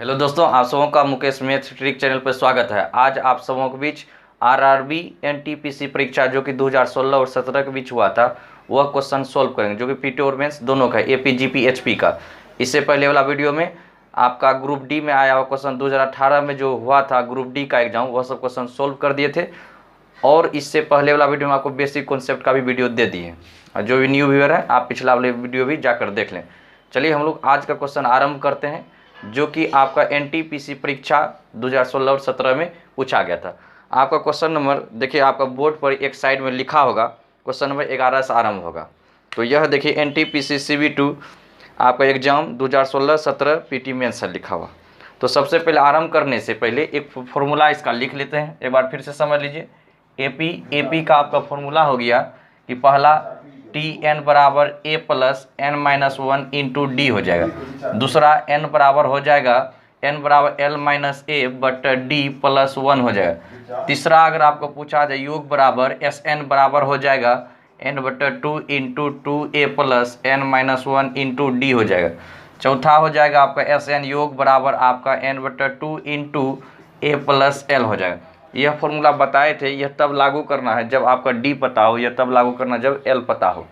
Hello दोस्तों, आप सबों का मुकेश मैथ ट्रिक चैनल पर स्वागत है। आज आप सबों के बीच आरआरबी एनटीपीसी परीक्षा जो कि 2016 और 17 के बीच हुआ था वह क्वेश्चन सॉल्व करेंगे, जो कि पीटी और मेंस दोनों का, एपी जीपी एचपी का। इससे पहले वाला वीडियो में आपका ग्रुप डी में आया हुआ क्वेश्चन 2018 में जो हुआ था ग्रुप डी का एग्जाम, वह सब क्वेश्चन सॉल्व कर दिए थे। और इससे पहले वाला वीडियो में आपको बेसिक कॉन्सेप्ट का भी वीडियो दे दिए। और जो भी न्यू व्यूअर है, आप पिछला वाले वीडियो भी जाकर देख लें। चलिए हम लोग आज का क्वेश्चन आरंभ करते हैं, जो कि आपका एनटीपीसी परीक्षा 2016 और 17 में पूछा गया था। आपका क्वेश्चन नंबर देखिए, आपका बोर्ड पर एक साइड में लिखा होगा, क्वेश्चन नंबर 11 से आरंभ होगा। तो यह देखिए एनटीपीसी CV2 आपका एग्जाम 2016-17 पीटी मेंस है लिखा हुआ। तो सबसे पहले आरंभ करने से पहले एक फॉर्मूला इसका लिख लेते हैं, एक बार फिर से समझ लीजिए। एपी का आपका फॉर्मूला हो गया कि पहला Tn बराबर a plus n-1 into d हो जाएगा। दूसरा n बराबर हो जाएगा n बराबर l minus A but D plus 1 हो जाएगा। तीसरा अगर आपको पूछा जाए योग बराबर Sn बराबर हो जाएगा n/2 into 2a plus n-1 into d हो जाएगा। चौथा हो जाएगा आपका Sn योग बराबर आपका n/2 into a plus l हो जाएगा। यह फॉर्मूला बताए थे, यह तब लागू करना है जब आपका डी पता हो, यह तब लागू करना जब एल पता हो।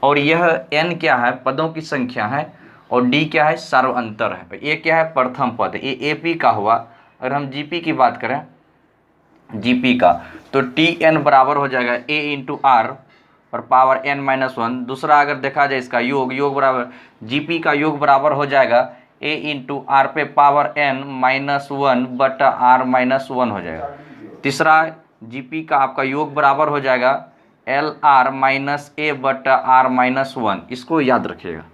और यह एन क्या है, पदों की संख्या है, और डी क्या है, सार्वअंतर है। ये क्या है, प्रथम पद है। ये एपी का हुआ। अगर हम जीपी की बात करें, जीपी का, तो टी एन बराबर हो जाएगा ए इंटू आर और पावर n-1। दूसरा अगर देखा जाए इसका योग बराबर जीपी का योग बराबर हो जाएगा ए इंटू आर पे पावर n-1 बटा r-1 हो जाएगा। तीसरा जीपी का आपका योग बराबर हो जाएगा एल आर माइनस ए बटा r-1। इसको याद रखिएगा।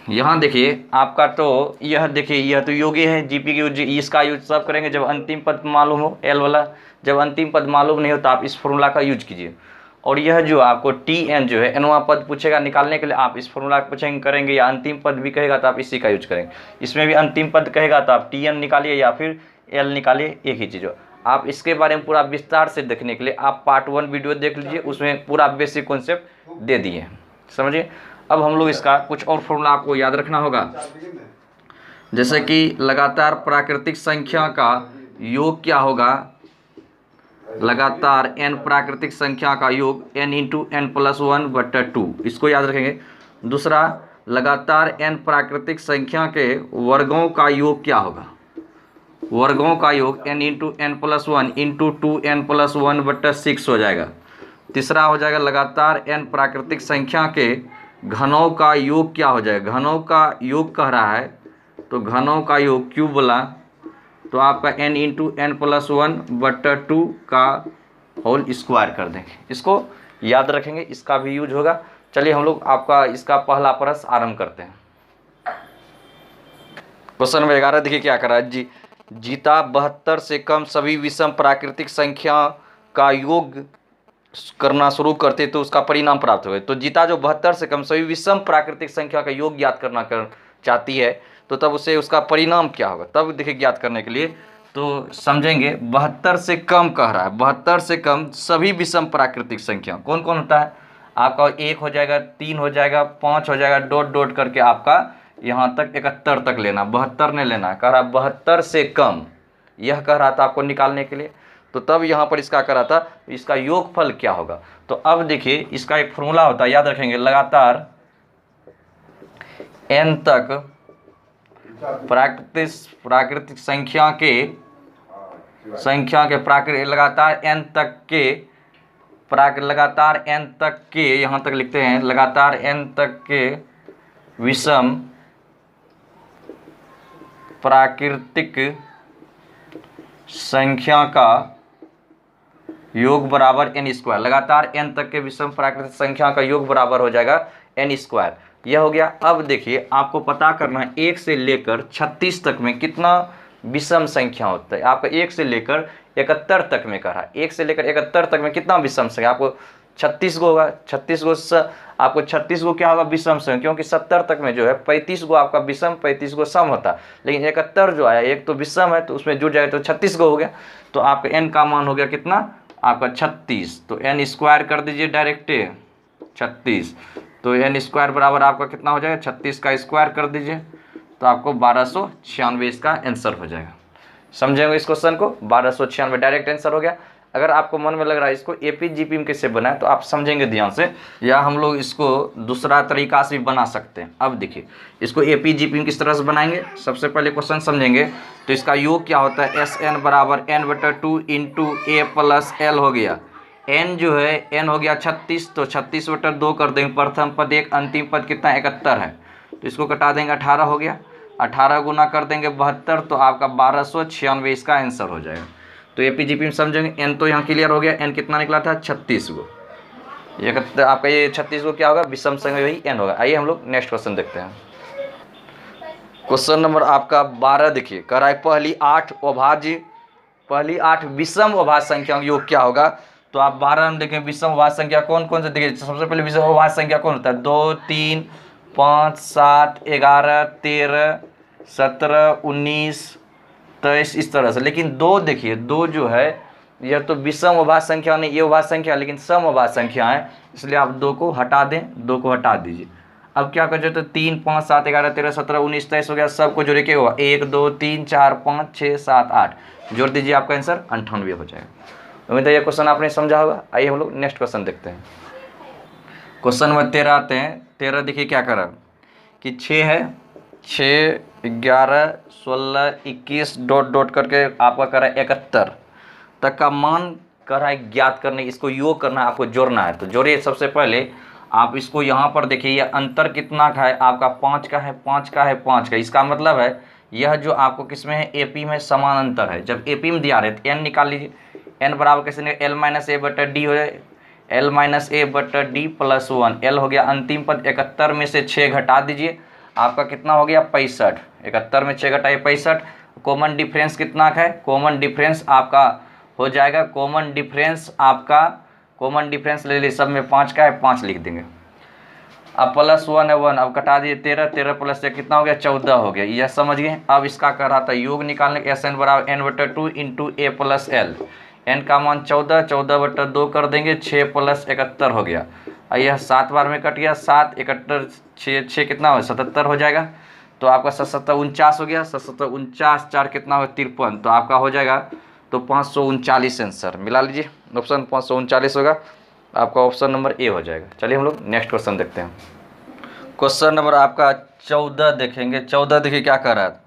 यहाँ देखिए आपका, तो यह देखिए यह तो योग है, जीपी की यूज इसका यूज सब करेंगे जब अंतिम पद मालूम हो, एल वाला। जब अंतिम पद मालूम नहीं हो तो आप इस फॉर्मूला का यूज कीजिए। और यह जो आपको टी एन जो है एनवा पद पूछेगा निकालने के लिए, आप इस फॉर्मूला पूछेंगे करेंगे, या अंतिम पद भी कहेगा तो आप इसी का यूज करेंगे। इसमें भी अंतिम पद कहेगा तो आप टी एन निकालिए या फिर एल निकालिए, एक ही चीज़ हो। आप इसके बारे में पूरा विस्तार से देखने के लिए आप पार्ट 1 वीडियो देख लीजिए, उसमें पूरा बेसिक कॉन्सेप्ट दे दिए, समझिए। अब हम लोग इसका कुछ और फॉर्मूला आपको याद रखना होगा, जैसे कि लगातार प्राकृतिक संख्या का योग क्या होगा, लगातार n प्राकृतिक संख्या का योग n इंटू n+1/2, इसको याद रखेंगे। दूसरा, लगातार n प्राकृतिक संख्या के वर्गों का योग क्या होगा, वर्गों का योग n into n+1 into 2n+1/6 हो जाएगा। तीसरा हो जाएगा लगातार n प्राकृतिक संख्या के घनों का योग क्या हो जाएगा, घनों का योग कह रहा है तो घनों का योग क्यूब बोला तो आपका n इंटू n+1/2 का होल स्क्वायर कर देंगे। इसको याद रखेंगे, इसका भी यूज होगा। चलिए हम लोग आपका इसका पहला प्रश्न आरंभ करते हैं। क्वेश्चन नंबर 11 देखिए क्या कर रहा है। जीता 72 से कम सभी विषम प्राकृतिक संख्या का योग करना शुरू करते तो उसका परिणाम प्राप्त होगा। तो जीता जो 72 से कम सभी विषम प्राकृतिक संख्या का योग ज्ञात करना चाहती है, तो तब उसे उसका परिणाम क्या होगा, तब देखिए ज्ञात करने के लिए तो समझेंगे। 72 से कम कह रहा है, 72 से कम सभी विषम प्राकृतिक संख्या कौन कौन होता है, आपका 1 हो जाएगा, 3 हो जाएगा, 5 हो जाएगा, डॉट डॉट करके आपका यहाँ तक 71 तक लेना, 72 नहीं लेना। कह रहा 72 से कम, यह कह रहा था आपको निकालने के लिए। तो तब यहाँ पर इसका कह रहा था इसका योगफल क्या होगा। तो अब देखिए इसका एक फॉर्मूला होता है, याद रखेंगे। लगातार n तक प्राकृतिक संख्या के लगातार n तक के यहाँ तक लिखते हैं, लगातार n तक के विषम प्राकृतिक संख्या का योग बराबर n²। लगातार n तक के विषम प्राकृतिक संख्या का योग बराबर हो जाएगा n²। यह हो गया। अब देखिए आपको पता करना है 1 से लेकर 36 तक में कितना विषम संख्या होता है। आपका 1 से लेकर 71 तक में कह रहा है, 1 से लेकर 71 तक में कितना विषम संख्या, आपको 36 गो होगा। 36 गो आपको 36 गो क्या होगा, विषम संख्या, क्योंकि 70 तक में जो है 35 गो आपका विषम 35 गो सम होता है। लेकिन 71 जो आया, एक तो विषम है तो उसमें जुड़ जाएगा तो 36 गो हो गया। तो आपका n का मान हो गया कितना, आपका 36। तो n² कर दीजिए डायरेक्ट 36। तो n² बराबर आपका कितना हो जाएगा, 36 का स्क्वायर कर दीजिए तो आपको 1296 इसका आंसर हो जाएगा। समझेंगे इस क्वेश्चन को, 1296 डायरेक्ट आंसर हो गया। अगर आपको मन में लग रहा है इसको एपी जीपी में कैसे बनाए तो आप समझेंगे ध्यान से, या हम लोग इसको दूसरा तरीका से भी बना सकते हैं। अब देखिए इसको एपी जीपी में किस तरह से बनाएंगे, सबसे पहले क्वेश्चन समझेंगे। तो इसका योग क्या होता है, एस एन बराबर एन बटा 2 इंटू ए प्लस एल हो गया। एन जो है एन हो गया 36, तो 36 बटा 2 कर देंगे, प्रथम पद 1 अंतिम पद कितना 71 है, तो इसको कटा देंगे 18 हो गया। 18 गुना कर देंगे 72, तो आपका 1296 इसका आंसर हो जाएगा। तो एपीजीपी में समझेंगे, एन तो यहाँ क्लियर हो गया, एन कितना निकला था 36 गो, आपका ये 36 गो क्या होगा, विषम संख्या वही एन होगा। आइए हम लोग नेक्स्ट क्वेश्चन देखते हैं। क्वेश्चन नंबर आपका 12 देखिए, कह रहा है पहली 8 विषम अभाज्य संख्या योग क्या होगा। तो आप 12 में देखें विषम अभाज्य संख्या कौन कौन से, देखिए सबसे पहले विषम अभाज्य संख्या कौन होता है, 2 3 5 7 11 13 17 19 23 इस तरह से। लेकिन 2 देखिए, 2 जो है यह तो विषम अभाज्य संख्या नहीं, ये अभाज्य संख्या लेकिन सम अभाज्य संख्या है, इसलिए आप 2 को हटा दें, 2 को हटा दीजिए। अब क्या कर तो 3 5 7 11 13 17 19 23 हो गया, सबको जोड़े के होगा 1 2 3 4 5 6 7 8, जोड़ दीजिए, आपका आंसर 98 हो जाएगा। उम्मीद है ये क्वेश्चन आपने समझा होगा। आइए हम लोग नेक्स्ट क्वेश्चन देखते हैं। क्वेश्चन नंबर 13 आते हैं। 13 देखिए क्या करा कि 6 है, 6 11 16 21 डॉट डॉट करके आपका करा 71 तक का मान करा है ज्ञात करने, इसको योग करना है, आपको जोड़ना है। तो जोड़िए, सबसे पहले आप इसको यहाँ पर देखिए, ये अंतर कितना का है आपका 5 का है, 5 का है, 5 का। इसका मतलब है यह जो आपको किस में है, एपी में समान अंतर है। जब एपी में दिया रहे तो एन निकाल लीजिए, एन बराबर कैसे नहीं, एल माइनस ए बटा डी हो जाए, एल माइनस ए बटा डी प्लस 1, एल हो गया अंतिम पद, 71 में से 6 घटा दीजिए, आपका कितना हो गया 65, 71 में 6 घटाइए 65। कॉमन डिफरेंस कितना का है, कॉमन डिफरेंस आपका हो जाएगा, कॉमन डिफरेंस ले लीजिए, सब में 5 का है, 5 लिख देंगे। अब प्लस 1 है 1, अब कटा दिए 13, 13 प्लस 1 कितना हो गया 14 हो गया, यह समझ गए। अब इसका कर रहा था योग निकालने, एस एन बराबर एन बटा 2 इंटू ए प्लस एल, एन का मान 14, 14 बटा 2 कर देंगे, 6 प्लस 71 हो गया। यह 7 बार में कट गया, 7 71 6 कितना हो 77 हो जाएगा। तो आपका 77 49 हो गया, 77 49 4 कितना हो 53, तो आपका हो जाएगा तो 539 आंसर मिला लीजिए, ऑप्शन 539 होगा, आपका ऑप्शन नंबर ए हो जाएगा। चलिए हम लोग नेक्स्ट क्वेश्चन देखते हैं। क्वेश्चन नंबर आपका 14 देखेंगे। 14 देखिए क्या कर रहा है,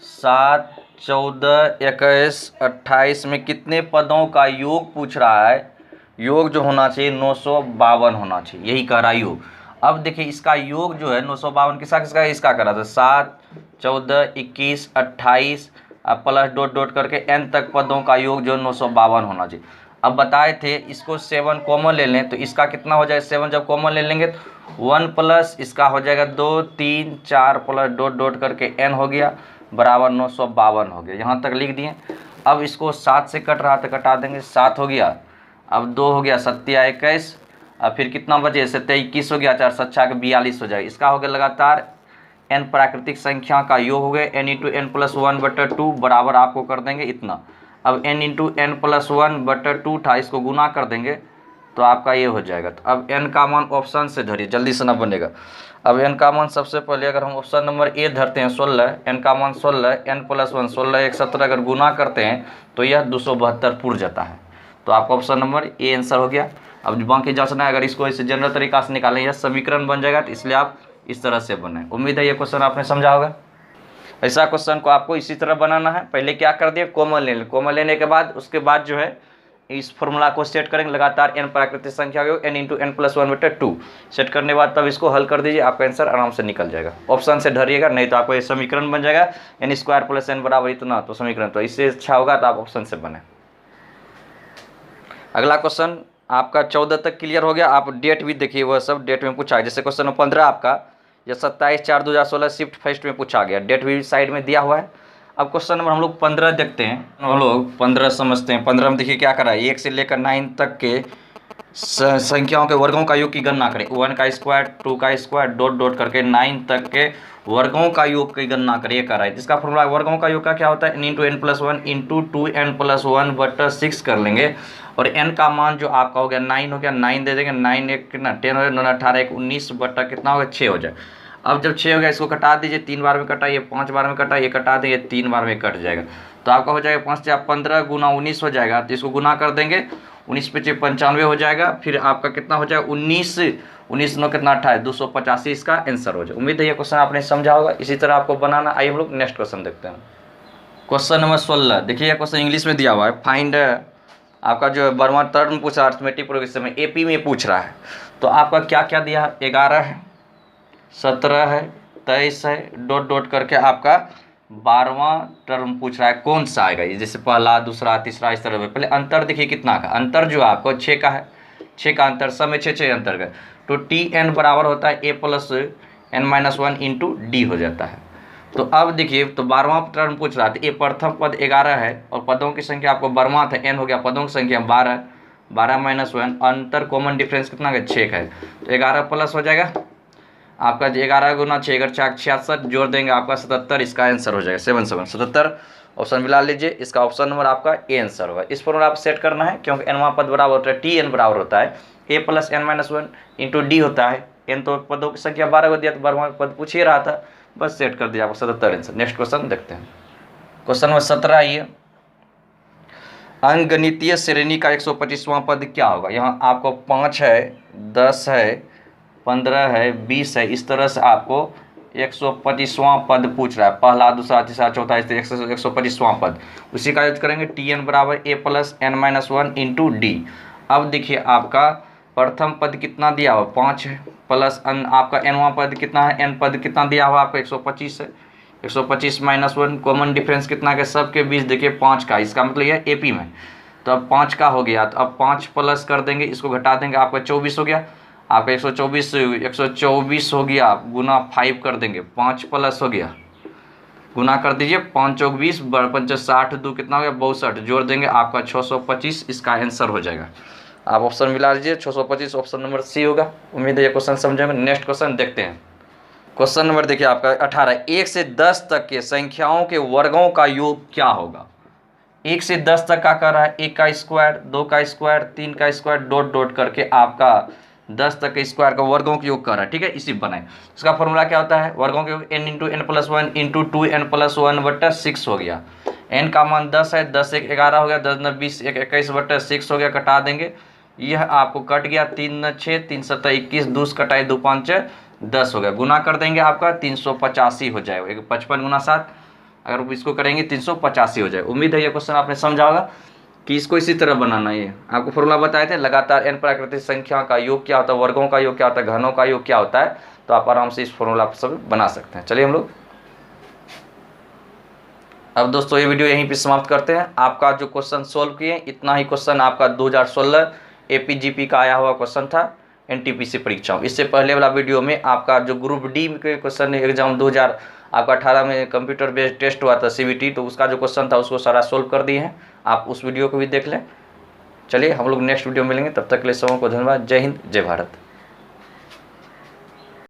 7 14 21 28 में कितने पदों का योग पूछ रहा है। योग जो होना चाहिए 952 होना चाहिए, यही कह रहा है योग। अब देखिए इसका योग जो है 952 किसका किसका है, इसका कर रहा था 7 14 21 28 प्लस डॉट डॉट करके n तक पदों का योग जो 952 होना चाहिए। अब बताए थे इसको 7 कॉमन ले लें, तो इसका कितना हो जाएगा, 7 जब कॉमन ले लेंगे तो 1 प्लस इसका हो जाएगा 2 3 4 प्लस डॉट डॉट करके n हो गया बराबर 952 हो गया, यहाँ तक लिख दिए। अब इसको 7 से कट रहा था, कटा देंगे, 7 हो गया, अब 2 हो गया 7 21, अब फिर कितना बचे 7 21 हो गया, 4 7 42 हो जाएगा। इसका हो गया लगातार n प्राकृतिक संख्या का योग हो गया n इंटू एन प्लस 1 बटा 2 बराबर आपको कर देंगे इतना। अब n इंटू एन प्लस 1 बटा 2 था, इसको गुना कर देंगे तो आपका ये हो जाएगा। तो अब n का मान ऑप्शन से धरिए, जल्दी से ना बनेगा। अब n का मान सबसे पहले अगर हम ऑप्शन नंबर ए धरते हैं 16, n का मान 16, n प्लस 1 16 1 17 अगर गुना करते हैं तो यह 272 पूर जाता है, तो आपका ऑप्शन नंबर ए आंसर हो गया। अब बाकी जांचना है, अगर इसको इसे जनरल तरीका से निकालें यह समीकरण बन जाएगा, तो इसलिए आप इस तरह से बने। उम्मीद है ये क्वेश्चन आपने समझा होगा। ऐसा क्वेश्चन को आपको इसी तरह बनाना है। पहले क्या कर दिए, कॉमन ले लें, कॉमन लेने के बाद उसके बाद जो है इस फॉर्मूला को सेट करेंगे, लगातार n प्राकृतिक संख्या हो n इंटू एन प्लस 1 बटे 2 सेट करने के बाद तब इसको हल कर दीजिए, आपका आंसर आराम से निकल जाएगा। ऑप्शन से धरिएगा, नहीं तो आपको ये समीकरण बन जाएगा n स्क्वायर प्लस n बराबर इतना, तो समीकरण तो इससे अच्छा होगा, तो आप ऑप्शन से बने। अगला क्वेश्चन आपका 14 तक क्लियर हो गया। आप डेट भी देखिए, वह सब डेट में पूछा, जैसे क्वेश्चन नंबर 15 आपका या 27/4/2016 शिफ्ट फर्स्ट में पूछा गया, डेट भी साइड में दिया हुआ है। अब क्वेश्चन नंबर हम लोग 15 देखते हैं, हम लोग 15 समझते हैं। 15 में देखिए क्या करा है, 1 से लेकर 9 तक के संख्याओं के वर्गों का योग की गणना करें, 1 का स्क्वायर 2 का स्क्वायर डॉट डॉट करके 9 तक के वर्गों का योग की गणना करिए कर रहा है। इसका फॉर्मूला वर्गों का योग का क्या होता है, n into n plus 1 into 2n plus 1 बटा 6 कर लेंगे, और n का मान जो आपका हो गया 9 हो गया, 9 दे देंगे, 9 1 कितना 10 हो गया, 9 18 1 19 बटा कितना हो गया 6 हो जाए। अब जब 6 हो गया इसको कटा दीजिए, 3 बार में कटा, ये 5 बार में कटा, ये कटा देंगे 3 बार में कट जाएगा। तो आपका हो जाएगा 5 से 15 गुना 19 हो जाएगा। तो इसको गुना कर देंगे, 19 पे 95 हो जाएगा। फिर आपका कितना हो जाएगा 19 9 कितना 28, 285 इसका आंसर हो जाएगा। उम्मीद है ये क्वेश्चन आपने समझा होगा। इसी तरह आपको बनाना। आइए हम लोग नेक्स्ट क्वेश्चन देखते हैं। Question number 16। देखिए क्वेश्चन इंग्लिश में दिया हुआ है। फाइंड आपका जो बर्मा टर्म पूछ रहा है अर्थमेटिक प्रोग्रेशन में, एपी में पूछ रहा है। तो आपका क्या क्या दिया है, 11 है, 17 है, 23 है, डॉट डॉट करके आपका 12वां टर्म पूछ रहा है, कौन सा आएगा ये, जैसे पहला, दूसरा, तीसरा, इस तरह। पहले अंतर देखिए कितना का अंतर, जो आपको 6 का है, 6 का अंतर, सब में 6 अंतर का। तो टी एन बराबर होता है a plus n minus 1 into d हो जाता है। तो अब देखिए, तो 12वां टर्म पूछ रहा था, ये प्रथम पद 11 है और पदों की संख्या आपको 12वां था, एन हो गया, पदों की संख्या 12, 12 माइनस 1, अंतर कॉमन डिफरेंस कितना है 6 का है। तो 11 प्लस हो जाएगा आपका 11 गुना 6 अगर 66 जोड़ देंगे आपका 77, इसका आंसर हो जाएगा 77 77। ऑप्शन मिला लीजिए, इसका ऑप्शन नंबर आपका ए आंसर होगा। इस फॉर्मूला आप सेट करना है, क्योंकि एनवां पद बराबर होता है टी एन बराबर होता है a plus n minus 1 into d होता है। एन तो पदों की संख्या 12 को दिया, तो 12वां पद पूछ ही रहा था, बस सेट कर दिया आपको 77 आंसर। नेक्स्ट क्वेश्चन देखते हैं। क्वेश्चन नंबर 17 आइए। अंकगणितीय श्रेणी का 125वां पद क्या होगा। यहाँ आपको 5 है, 10 है, 15 है, 20 है, इस तरह से आपको 125वां पद पूछ रहा है। पहला, दूसरा, तीसरा, चौथा, इस तरह 125वां पद। उसी का यूज करेंगे, टी एन बराबर a plus n minus 1 into d. अब देखिए आपका प्रथम पद कितना दिया हुआ 5 है, प्लस आपका एनवां पद कितना है, एन पद कितना दिया हुआ आपका 125 है, 125 माइनस 1, कॉमन डिफरेंस कितना के सबके बीच देखिए 5 का, इसका मतलब यह एपी में। तो अब 5 का हो गया, तो अब 5 प्लस कर देंगे, इसको घटा देंगे, आपका 24 हो गया, आपका 124 हो गया, गुना 5 कर देंगे, 5 प्लस हो गया, गुना कर दीजिए, 5 चौक 20, 5 60, 2 कितना हो गया 62, जोड़ देंगे आपका 625, इसका आंसर हो जाएगा। आप ऑप्शन मिला लीजिए, 625 ऑप्शन नंबर सी होगा। उम्मीद है ये क्वेश्चन समझेंगे। नेक्स्ट क्वेश्चन देखते हैं। क्वेश्चन नंबर देखिए आपका 18, 1 से 10 तक के संख्याओं के वर्गों का योग क्या होगा। 1 से 10 तक का कर रहा है, 1 का स्क्वायर, 2 का स्क्वायर, 3 का स्क्वायर, डॉट डॉट करके आपका 10 तक के स्क्वायर का वर्गों का योग कर रहा है। ठीक है, इसी बनाए। उसका फॉर्मूला क्या होता है, वर्गों के योग n into n plus 1 into 2n plus 1 बटा 6 हो गया। n का मान 10 है, 10 1 11 हो गया, 10 9 20 1 21 बटा 6 हो गया, कटा देंगे, यह आपको कट गया, 3 9 6, 3 7 21, 2 कटाई 2 5 10 हो गया, गुना कर देंगे आपका 385 हो जाएगा, 55 गुना 7, अगर इसको करेंगे 385 हो जाएगा। उम्मीद है ये क्वेश्चन आपने समझा होगा कि इसको इसी तरह बनाना है। आपको फॉर्मूला बताए थे, लगातार n प्राकृतिक संख्या का योग क्या होता है, वर्गों का योग क्या होता है, घनों का योग क्या होता है, तो आप आराम से इस फॉर्मूला आप सब बना सकते हैं। चलिए हम लोग अब दोस्तों ये वीडियो यहीं पे समाप्त करते हैं। आपका जो क्वेश्चन सोल्व किए, इतना ही क्वेश्चन आपका 2016 एपीजीपी का आया हुआ क्वेश्चन था एनटीपीसी परीक्षाओं। इससे पहले वाला वीडियो में आपका जो ग्रुप डी के क्वेश्चन एग्जाम 2018 में कंप्यूटर बेस्ड टेस्ट हुआ था सीबीटी, तो उसका जो क्वेश्चन था उसको सारा सोल्व कर दिए हैं। आप उस वीडियो को भी देख लें। चलिए हम लोग नेक्स्ट वीडियो मिलेंगे, तब तक के लिए सबों को धन्यवाद। जय हिंद, जय भारत।